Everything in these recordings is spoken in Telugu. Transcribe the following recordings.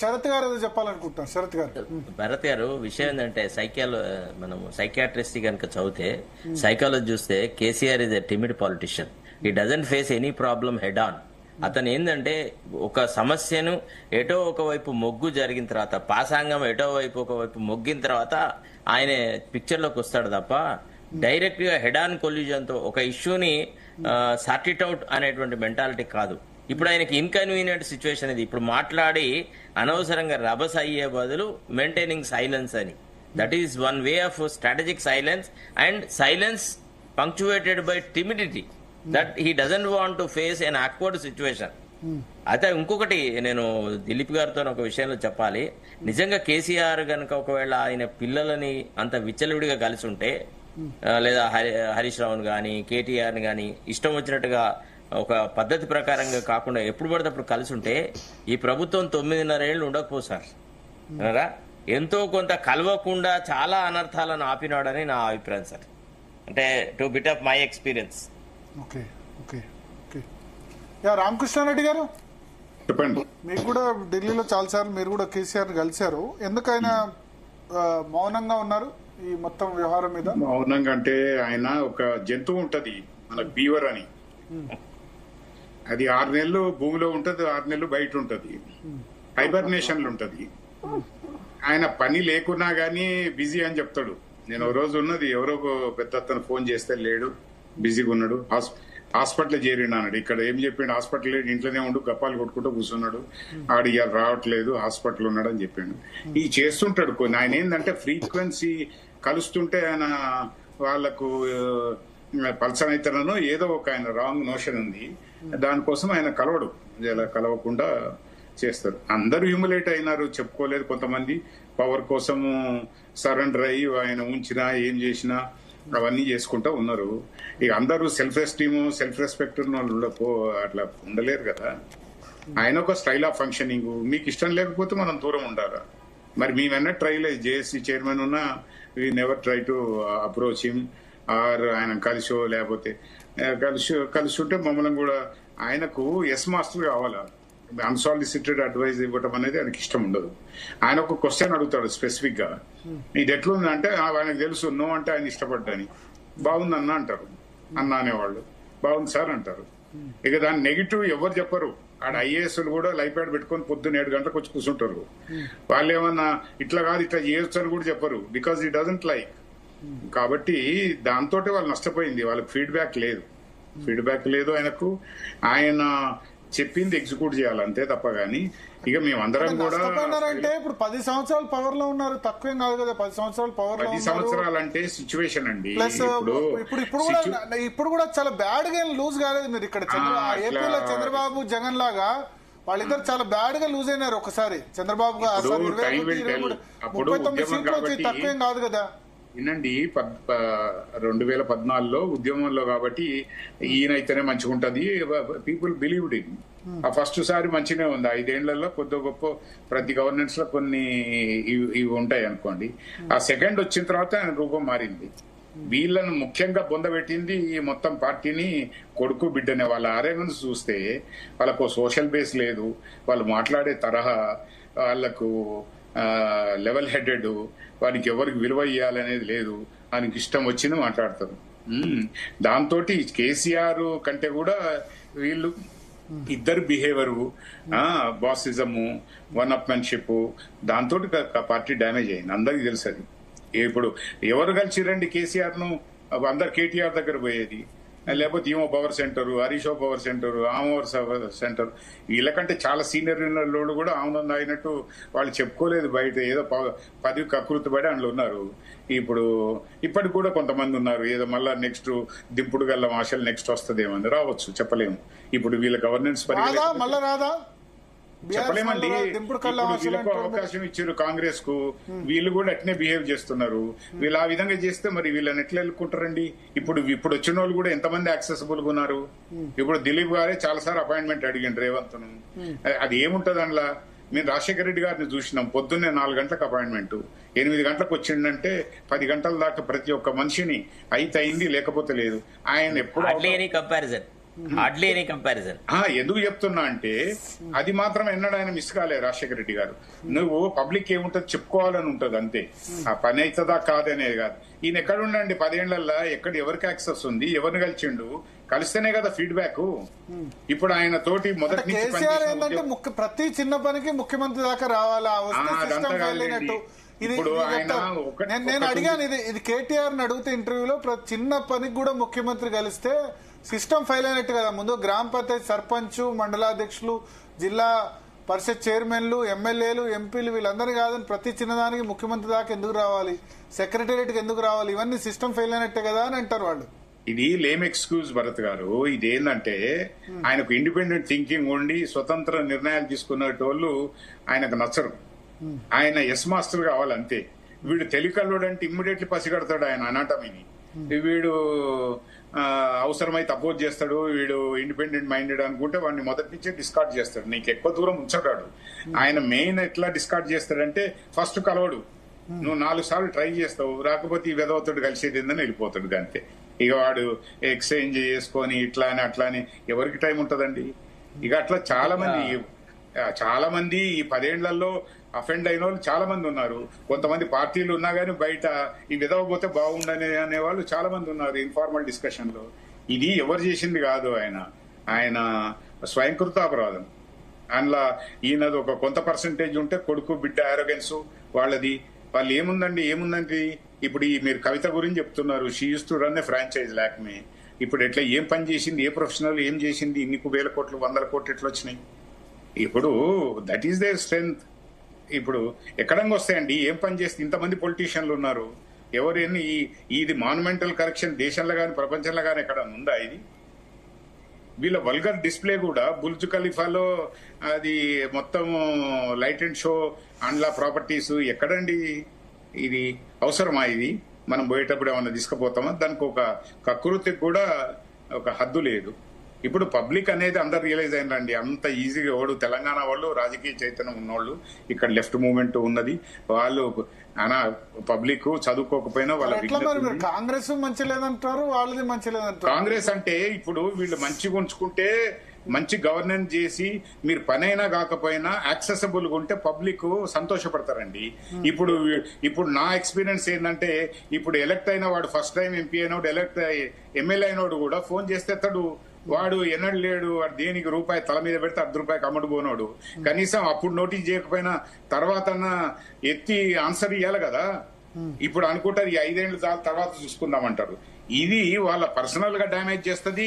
శరత్ గారు ఏదో చెప్పాలనుకుంటున్నారు. శరత్ గారు. భరత్ గారు, విషయం ఏంటంటే మనం సైకియాట్రిస్ట్ కనుక చదివితే, సైకాలజీ చూస్తే KCR is a timid politician. He doesn't face any problem head on. అతను ఏంటంటే ఒక సమస్యను ఎటో ఒకవైపు మొగ్గు జరిగిన తర్వాత, పాసాంగం ఎటో వైపు ఒకవైపు మొగ్గిన తర్వాత ఆయన పిక్చర్ లోకి వస్తాడు తప్ప డైరెక్ట్ గా హెడ్ ఆన్ కొల్యూజన్ తో ఒక ఇష్యూని సార్టిట్ అవుట్ అనేటువంటి మెంటాలిటీ కాదు. ఇప్పుడు ఆయనకి ఇన్కన్వీనియంట్ సిచ్యువేషన్ ఇది. ఇప్పుడు మాట్లాడి అనవసరంగా రభస అయ్యే బదులు మెయింటైనింగ్ సైలెన్స్ అని, that is one way of strategic silence, and silence punctuated by timidity, that he doesn't want to face an awkward situation. అయితే ఇంకొకటి నేను దిలీప్ గారితో ఒక విషయంలో చెప్పాలి. నిజంగా కేసీఆర్ గనక ఒకవేళ ఆయన పిల్లలని అంత విచ్చలవిడిగా కలిసి ఉంటే, లేదా హరీష్ రావును గాని కేటీఆర్ని గాని ఇష్టం వచ్చినట్టుగా ఒక పద్ధతి ప్రకారంగా కాకుండా ఎప్పుడు పడితే అప్పుడు కలిసి ఉంటే ఈ ప్రభుత్వం 9.5 ఏళ్ళు ఉండకపో సార్. ఎంతో కొంత కలవకుండా చాలా అనర్థాలను ఆపినాడని నా అభిప్రాయం సార్. అంటే to bit of my experience. Okay okay okay. Ramakrishna Reddy గారు చెప్పండి. మీకు కూడా ఢిల్లీలో చాలాసార్లు మీరు కూడా కేసీఆర్ కలిశారు. ఎందుకైనా మౌనంగా ఉన్నారు ఈ మొత్తం వ్యవహారం మీద? మౌనంగా అంటే ఆయన ఒక జంతువు ఉంటది మనకు, బీవర్ అని. అది 6 నెలలు భూమిలో ఉంటది, 6 నెలలు బయట ఉంటది, హైబర్నేషన్ ఉంటది. ఆయన పని లేకున్నా గానీ బిజీ అని చెప్తాడు. నేను ఓ రోజు ఉన్నది, ఎవరో పెద్ద అతను ఫోన్ చేస్తే లేడు, బిజీగా ఉన్నాడు, హాస్పిటల్ చేరిండు అన్నాడు. ఇక్కడ ఏం చెప్పిండు, హాస్పిటల్ ఇంట్లోనే ఉండు గప్పాలు కొట్టుకుంటూ కూర్చున్నాడు, ఆడు ఇవాళ రావట్లేదు, హాస్పిటల్ ఉన్నాడు అని చెప్పిండు. ఈ చేస్తుంటాడు కొన్ని. ఆయన ఏంటంటే ఫ్రీక్వెన్సీ కలుస్తుంటే ఆయన వాళ్లకు పల్సన్ అవుతారనో ఏదో ఒక ఆయన రాంగ్ నోషన్ ఉంది. దానికోసం ఆయన కలవడు, ఇలా కలవకుండా చేస్తారు. అందరూ హ్యూమిలేట్ అయినారు, చెప్పుకోలేదు. కొంతమంది పవర్ కోసము సరెండర్ అయ్యి ఆయన ఉంచినా ఏం చేసినా అవన్నీ చేసుకుంటా ఉన్నారు. ఇక అందరూ సెల్ఫ్ ఎస్టీమ్ సెల్ఫ్ రెస్పెక్ట్ అట్లా ఉండలేరు కదా. ఆయన ఒక స్టైల్ ఆఫ్ ఫంక్షనింగ్. మీకు ఇష్టం లేకపోతే మనం దూరం ఉండాలా? మరి మేమన్నా ట్రై లేదు, జేఏసీ చైర్మన్ ఉన్నా we never try to approach him or ఆయన కలిసో, లేకపోతే కలిసి ఉంటే మమ్మల్ని కూడా. ఆయనకు ఎస్ మాస్టర్ కావాలా, అన్సాలిసిటెడ్ అడ్వైజ్ ఇవ్వటం అనేది ఆయనకి ఇష్టం ఉండదు. ఆయన ఒక క్వశ్చన్ అడుగుతాడు స్పెసిఫిక్ గా, ఇది ఎట్లుందంటే ఆయనకు తెలుసు, నో అంటే ఆయన ఇష్టపడ్డాని. బాగుంది అన్న అంటారు, అన్న అనేవాళ్ళు బాగుంది సార్ అంటారు. ఇక దాని నెగిటివ్ ఎవరు చెప్పరు. ఆడ ఐఏఎస్లు కూడా లైఫ్ ప్యాడ్ పెట్టుకుని పొద్దున్న 7 గంటలకు వచ్చి కూర్చుంటారు. వాళ్ళు ఏమన్నా ఇట్లా కాదు ఇట్లా చేయొచ్చు అని కూడా చెప్పరు, బికాజ్ ఈ డజంట్ లైక్. కాబట్టి దాంతో వాళ్ళు నష్టపోయింది. వాళ్ళకి ఫీడ్బ్యాక్ లేదు ఆయనకు. ఆయన చెప్పింది ఎగ్జిక్యూట్ చేయాలి అంతే తప్ప గానీ ఇక మేమందరం కూడా. అంటే ఇప్పుడు 10 సంవత్సరాలు పవర్ లో ఉన్నారు, తక్కువేం కాదు కదా. 10 సంవత్సరాలు పవర్ లో 10 సంవత్సరాలు అంటే సిచ్యువేషన్ అండి. ఇప్పుడు కూడా చాలా బ్యాడ్ గా లూజ్ కాలేదు మీరు ఇక్కడ. ఏపీలో చంద్రబాబు జగన్ లాగా వాళ్ళిద్దరు చాలా బ్యాడ్ గా లూజ్ అయినారు ఒకసారి. చంద్రబాబు 39 సీట్లు వచ్చి తక్కువేం కాదు కదా. వినండి, 2014లో ఉద్యమంలో కాబట్టి ఈయనైతేనే మంచిగా ఉంటది, పీపుల్ బిలీవ్డ్ ఇన్. ఆ ఫస్ట్ సారి మంచిగానే ఉంది. 5 ఏళ్లలో కొద్ది గొప్ప ప్రతి గవర్నెన్స్ లో కొన్ని ఇవి ఉంటాయి అనుకోండి. ఆ సెకండ్ వచ్చిన తర్వాత ఆయన రూపం మారింది. వీళ్ళను ముఖ్యంగా పొందబెట్టింది ఈ మొత్తం పార్టీని కొడుకు బిడ్డనే. వాళ్ళ అరేంజ్మెంట్స్ చూస్తే వాళ్ళకు సోషల్ బేస్ లేదు, వాళ్ళు మాట్లాడే తరహా వాళ్లకు లెవెల్ హెడెడ్, వానికి ఎవరికి విలువ ఇవ్వాలనేది లేదు, ఆయనకి ఇష్టం వచ్చింది మాట్లాడతారు. దాంతో కేసీఆర్ కంటే కూడా వీళ్ళు ఇద్దరు బిహేవియర్, బాసిజము, వన్ అప్మెన్షిప్, దాంతో పార్టీ డ్యామేజ్ అయింది. అందరికి తెలుసు అది. ఇప్పుడు ఎవరు కలిసిరండి కేసీఆర్ ను? అందరు కేటీఆర్ దగ్గర పోయేది, లేకపోతే ఈమో పవర్ సెంటర్, హరీషో పవర్ సెంటర్, ఆమో సెంటర్. వీళ్ళకంటే చాలా సీనియర్ లోడు కూడా ఆనందం అయినట్టు వాళ్ళు చెప్పుకోలేదు బయట. ఏదో పదవి కకృతి పడి అందులో ఉన్నారు. ఇప్పటికి కూడా కొంతమంది ఉన్నారు. ఏదో మళ్ళా నెక్స్ట్ దింపుడు గల్ల ఆశలు నెక్స్ట్ వస్తుందేమని, రావచ్చు, చెప్పలేము. ఇప్పుడు వీళ్ళ గవర్నెన్స్ రాదా చెప్పలేమండి. వీళ్ళకు అవకాశం ఇచ్చారు కాంగ్రెస్ కు, వీళ్ళు కూడా అట్నే బిహేవ్ చేస్తున్నారు. వీళ్ళు ఆ విధంగా చేస్తే మరి వీళ్ళని ఎట్లా ఎన్నుకుంటారండి? ఇప్పుడు వచ్చిన వాళ్ళు కూడా ఎంతమంది యాక్సెసిబుల్ గా ఉన్నారు? ఇప్పుడు దిలీప్ గారే చాలా సార్లు అపాయింట్మెంట్ అడిగిండు రేవంత్ ను. అది ఏముంటది అందులో? మేము రాజశేఖర రెడ్డి గారిని చూసినాం, పొద్దున్నే 4 గంటలకు అపాయింట్మెంట్, 8 గంటలకు వచ్చిండంటే 10 గంటల దాకా ప్రతి ఒక్క మనిషిని అయితే అయింది, లేకపోతే లేదు. ఆయన ఎప్పుడు హార్డ్లీ ఎనీ కంపారిజన్. ఎందుకు చెప్తున్నా అంటే అది మాత్రం ఎన్నడూ ఆయన మిస్ కాలే రాజశేఖర రెడ్డి గారు. నువ్వు పబ్లిక్ ఏముంటది చెప్పుకోవాలని ఉంటది అంతే, ఆ పని అవుతుందా కాదనేది కాదు. ఈయన ఎక్కడ ఉండండి 10 ఏళ్లలో ఎక్కడ ఎవరికి యాక్సెస్ ఉంది, ఎవరిని కలిసిండు, కలిస్తేనే కదా ఫీడ్బ్యాక్. ఇప్పుడు ఆయన తోటి మొదటి నుంచి కేసీఆర్ ఏంటంటే ప్రతి చిన్న పనికి ముఖ్యమంత్రి దాకా రావాలా, వస్తే సిస్టమ్ ఫెయిల్ అయినట్టు. నేను అడిగాను ఇది కేటీఆర్ ని అడిగితే ఇంటర్వ్యూలో, చిన్న పనికి కూడా ముఖ్యమంత్రి కలిస్తే సిస్టమ్ ఫెయిల్ అయినట్టు కదా. ముందు గ్రామ పంచాయతీ సర్పంచ్, మండలాధ్యక్షులు, జిల్లా పరిషత్ చైర్మన్లు, ఎమ్మెల్యేలు, ఎంపీలు వీళ్ళందరూ కాదని ప్రతి చిన్నదానికి ముఖ్యమంత్రి దాకా ఎందుకు రావాలి, సెక్రటేరియట్ కి ఎందుకు రావాలి, ఇవన్నీ సిస్టమ్ ఫెయిల్ అయినట్టే కదా అని అంటారు వాళ్ళు. ఇది లేమ్ ఎక్స్క్యూజ్ భరత్ గారు. ఇదేంటంటే ఆయనకు ఇండిపెండెంట్ థింకింగ్ ఉండి స్వతంత్ర నిర్ణయాలు తీసుకునేటోళ్ళు ఆయనకు నచ్చరు. ఆయన ఎస్ మాస్టర్ కావాలంతే. వీడు తెలికల్లోడు అంటే ఇమ్మీడియట్లీ పసిగడతాడు ఆయన అనాటమీని. వీడు అవసరమైతే అపోజ్ చేస్తాడు, వీడు ఇండిపెండెంట్ మైండెడ్ అనుకుంటే వాడిని మొదటి నుంచే డిస్కార్డ్ చేస్తాడు, నీకు ఎక్కువ దూరం ఉంచడాడు. ఆయన మెయిన్ ఎట్లా డిస్కార్డ్ చేస్తాడంటే ఫస్ట్ కలవడు, నువ్వు 4 సార్లు ట్రై చేస్తావు, రాకపోతే ఈ వెదవతోడు కలిసేది ఏందని వెళ్ళిపోతాడు అంతే. ఇక వాడు ఎక్స్చేంజ్ చేసుకొని ఇట్లా అని అట్లా అని ఎవరికి టైం ఉంటదండి. ఇక అట్లా చాలా మంది ఈ 10 ఏళ్లలో అఫెండ్ అయిన వాళ్ళు చాలా మంది ఉన్నారు. కొంతమంది పార్టీలు ఉన్నా గానీ బయట ఈ విధవపోతే బాగుండని అనేవాళ్ళు చాలా మంది ఉన్నారు ఇన్ఫార్మల్ డిస్కషన్ లో. ఇది ఎవరు చేసింది కాదు, ఆయన స్వయంకృతాపరాధం. అందులో ఈయనది ఒక కొంత పర్సంటేజ్ ఉంటే కొడుకు బిడ్డ ఆరోగెన్స్ వాళ్ళది. వాళ్ళు ఏముందండి ఇప్పుడు మీరు కవిత గురించి చెప్తున్నారు, she use to run A franchise Lakme. ఇప్పుడు ఎట్లా ఏం పని చేసింది, ఏ ప్రొఫెషనల్ ఏం చేసింది, ఇన్ని 1,000 కోట్లు 100 కోట్లు ఎట్లా వచ్చినాయి? ఇప్పుడు దట్ ఈస్ దేర్ స్ట్రెంగ్త్. ఇప్పుడు ఎక్కడంగా వస్తాయండి, ఏం పని చేస్తే ఇంతమంది పొలిటీషియన్లు ఉన్నారు, ఎవరైనా ఇది మాన్యుమెంటల్ కరెక్షన్ దేశంలో కానీ ప్రపంచంలో కానీ ఎక్కడ ఉందా? ఇది వీళ్ళ వల్గర్ డిస్ప్లే కూడా బుర్జ్ ఖలీఫాలో అది మొత్తం లైట్ అండ్ షో అండ్లా ప్రాపర్టీస్ ఎక్కడండి? ఇది అవసరమా? ఇది మనం పోయేటప్పుడు ఏమన్నా తీసుకుపోతామా? దానికి ఒక కకృతికి కూడా ఒక హద్దు లేదు. ఇప్పుడు పబ్లిక్ అనేది అందరు రియలైజ్ అయినండి, అంత ఈజీగా ఎవడు తెలంగాణ వాళ్ళు రాజకీయ చైతన్యం ఉన్నోళ్ళు, ఇక్కడ లెఫ్ట్ మూవ్మెంట్ ఉన్నది, వాళ్ళు పబ్లిక్ చదువుకోకపోయినా వాళ్ళ కాంగ్రెస్ మంచి లేదంటారు, వాళ్ళది మంచి లేదంటారు. కాంగ్రెస్ అంటే ఇప్పుడు వీళ్ళు మంచిగా ఉంచుకుంటే మంచి గవర్నెన్స్ చేసి మీరు పనైనా కాకపోయినా యాక్సెసిబుల్ గా ఉంటే పబ్లిక్ సంతోషపడతారండి. ఇప్పుడు నా ఎక్స్పీరియన్స్ ఏంటంటే ఇప్పుడు ఎలక్ట్ అయిన వాడు ఫస్ట్ టైం ఎంపీ అయినోడు, ఎలక్ట్ ఎమ్మెల్యే అయినోడు కూడా ఫోన్ చేస్తే ఎత్తాడు. వాడు ఎన్నడు లేడు, వాడు దేనికి రూపాయి తల మీద పెడితే ₹10 అమ్ముడు పోనాడు. కనీసం అప్పుడు నోటీస్ చేయకపోయినా తర్వాత ఎత్తి ఆన్సర్ ఇవ్వాలి కదా. ఇప్పుడు అనుకుంటారు ఈ 5 ఏళ్ళు తర్వాత చూసుకుందామంటారు. ఇది వాళ్ళ పర్సనల్ గా డ్యామేజ్ చేస్తుంది,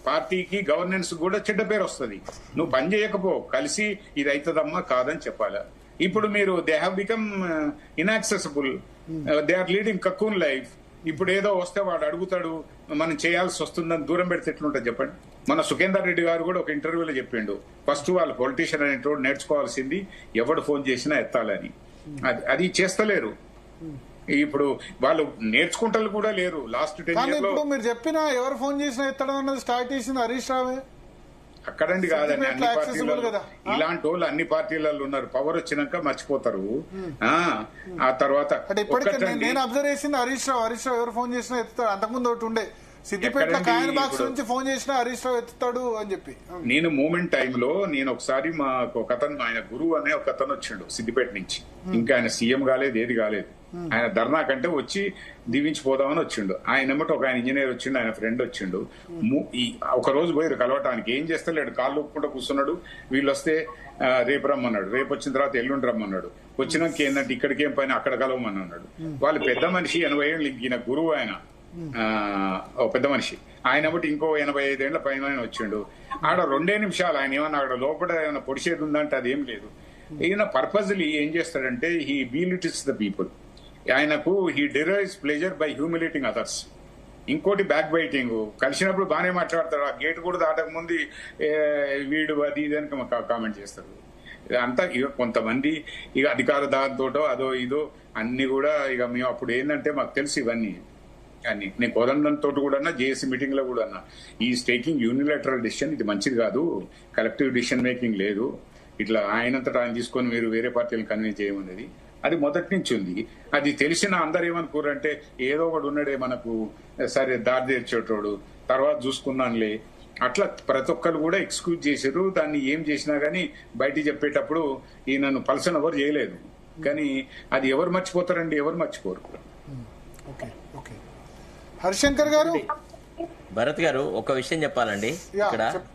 పార్టీకి గవర్నెన్స్ కూడా చెడ్డ పేరు వస్తుంది. నువ్వు పని చేయకపో, కలిసి ఇది అవుతుందమ్మా కాదని చెప్పాలా. ఇప్పుడు మీరు they have become inaccessible, they are leading cocoon life. ఇప్పుడు ఏదో వస్తే వాడు అడుగుతాడు, మనం చేయాల్సి వస్తుందని దూరం పెడితే ఎట్లుంటుంది చెప్పండి. మన సుఖేందర్ రెడ్డి గారు కూడా ఒక ఇంటర్వ్యూలో చెప్పిండు, ఫస్ట్ వాళ్ళు పొలిటీషియన్ అనేటోడు నేర్చుకోవాల్సింది ఎవడు ఫోన్ చేసినా ఎత్తాలని. అది చేస్తలేరు. ఇప్పుడు వాళ్ళు నేర్చుకుంటారు కూడా లేరు. లాస్ట్ 10 years లో మీరు చెప్పినా ఎవరు ఫోన్ చేసినా ఎత్తడం అన్నది స్టార్ట్ చేసింది హరీష్ రావే. అక్కడండి కాదండి, అన్ని పార్టీలలో ఇలాంటి వాళ్ళు అన్ని పార్టీలలో ఉన్నారు. పవర్ వచ్చినాక మర్చిపోతారు. ఆ తర్వాత నేను అబ్జర్వ్ చేసింది హరీష్ రావు ఎవరు ఫోన్ చేసినా ఎత్తుతాడు. అంతకుముందు ఒకటి ఉండే సిద్దిపేట కాయన్ బాక్స్ నుంచి ఫోన్ చేసినా హరీష్ రావు ఎత్తుతాడు అని చెప్పి. నేను మూమెంట్ టైంలో నేను ఒకసారి మాకు ఒక అతను, ఆయన గురువు అనే ఒక అతను వచ్చిండు సిద్దిపేట నుంచి. ఇంకా ఆయన సీఎం కాలేదు, ఏది కాలేదు. ఆయన ధర్నా కంటే వచ్చి దీవించిపోదామని వచ్చిండు. ఆయన ఎమ్మట ఒక ఆయన ఇంజనీర్ వచ్చిండు, ఆయన ఫ్రెండ్ వచ్చిండు. ఒక రోజు పోయారు కలవటానికి, ఏం చేస్తలేడు, కాళ్ళు ఒప్పుకుంటూ కూర్చున్నాడు. వీళ్ళు వస్తే రేపు రమ్మన్నాడు, రేపు వచ్చిన తర్వాత ఎల్లుండి రమ్మన్నాడు. వచ్చినాక ఏంటంటే ఇక్కడికి ఏం పైన అక్కడ కలవమని అన్నాడు. వాళ్ళు పెద్ద మనిషి, 80 ఏళ్ళు, ఈయన గురువు, ఆయన ఒక పెద్ద మనిషి. ఆయన బట్టి ఇంకో 85 ఏళ్ల పైన వచ్చిండు. ఆడ 2 నిమిషాలు ఆయన ఏమన్నా అక్కడ లోపల ఏమైనా పొడిచేది ఉందంటే అదేం లేదు. ఈయన పర్పస్లీ ఏం చేస్తాడంటే హీ బీలిటిల్స్ ద పీపుల్. ఆయనకు he derives pleasure by humiliating others. ఇంకోటి బ్యాక్ బైటింగ్. కలిసినప్పుడు బాగానే మాట్లాడతాడు, ఆ గేట్ కూడా దాటక ముందు వీడు అది ఇది అని కామెంట్ చేస్తారు. అంతా ఇక కొంతమంది ఇక అధికార దాంతోటో అదో ఇదో అన్ని కూడా ఇక మేము అప్పుడు ఏంటంటే మాకు తెలుసు ఇవన్నీ అని. నేను కోదండంతో కూడా జేఏసీ మీటింగ్ లో కూడా అన్నా, ఈ టేకింగ్ యూనిలాటరల్ డిసిషన్, ఇది మంచిది కాదు, కలెక్టివ్ డిసిషన్ మేకింగ్ లేదు, ఇట్లా ఆయనంతటా ఆయన తీసుకొని మీరు వేరే పార్టీలను కన్విన్స్ చేయమనేది అది మొదటి నుంచి ఉంది. అది తెలిసిన అందరు ఏమనుకోరంటే ఏదో ఒకడు ఉన్నాడే మనకు, సరే దారి తెచ్చేటోడు, తర్వాత చూసుకున్నానులే, అట్లా ప్రతి ఒక్కరు కూడా ఎక్స్క్యూజ్ చేశారు. దాన్ని ఏం చేసినా గానీ బయట చెప్పేటప్పుడు ఈయనను పల్సన్ ఎవరు చేయలేదు. కానీ అది ఎవరు మర్చిపోతారండి? ఎవరు మర్చిపోరు. ఓకే ఓకే హరిశంకర్ గారు, భరత్ గారు ఒక విషయం చెప్పాలండి యా, ఇక్కడ సార్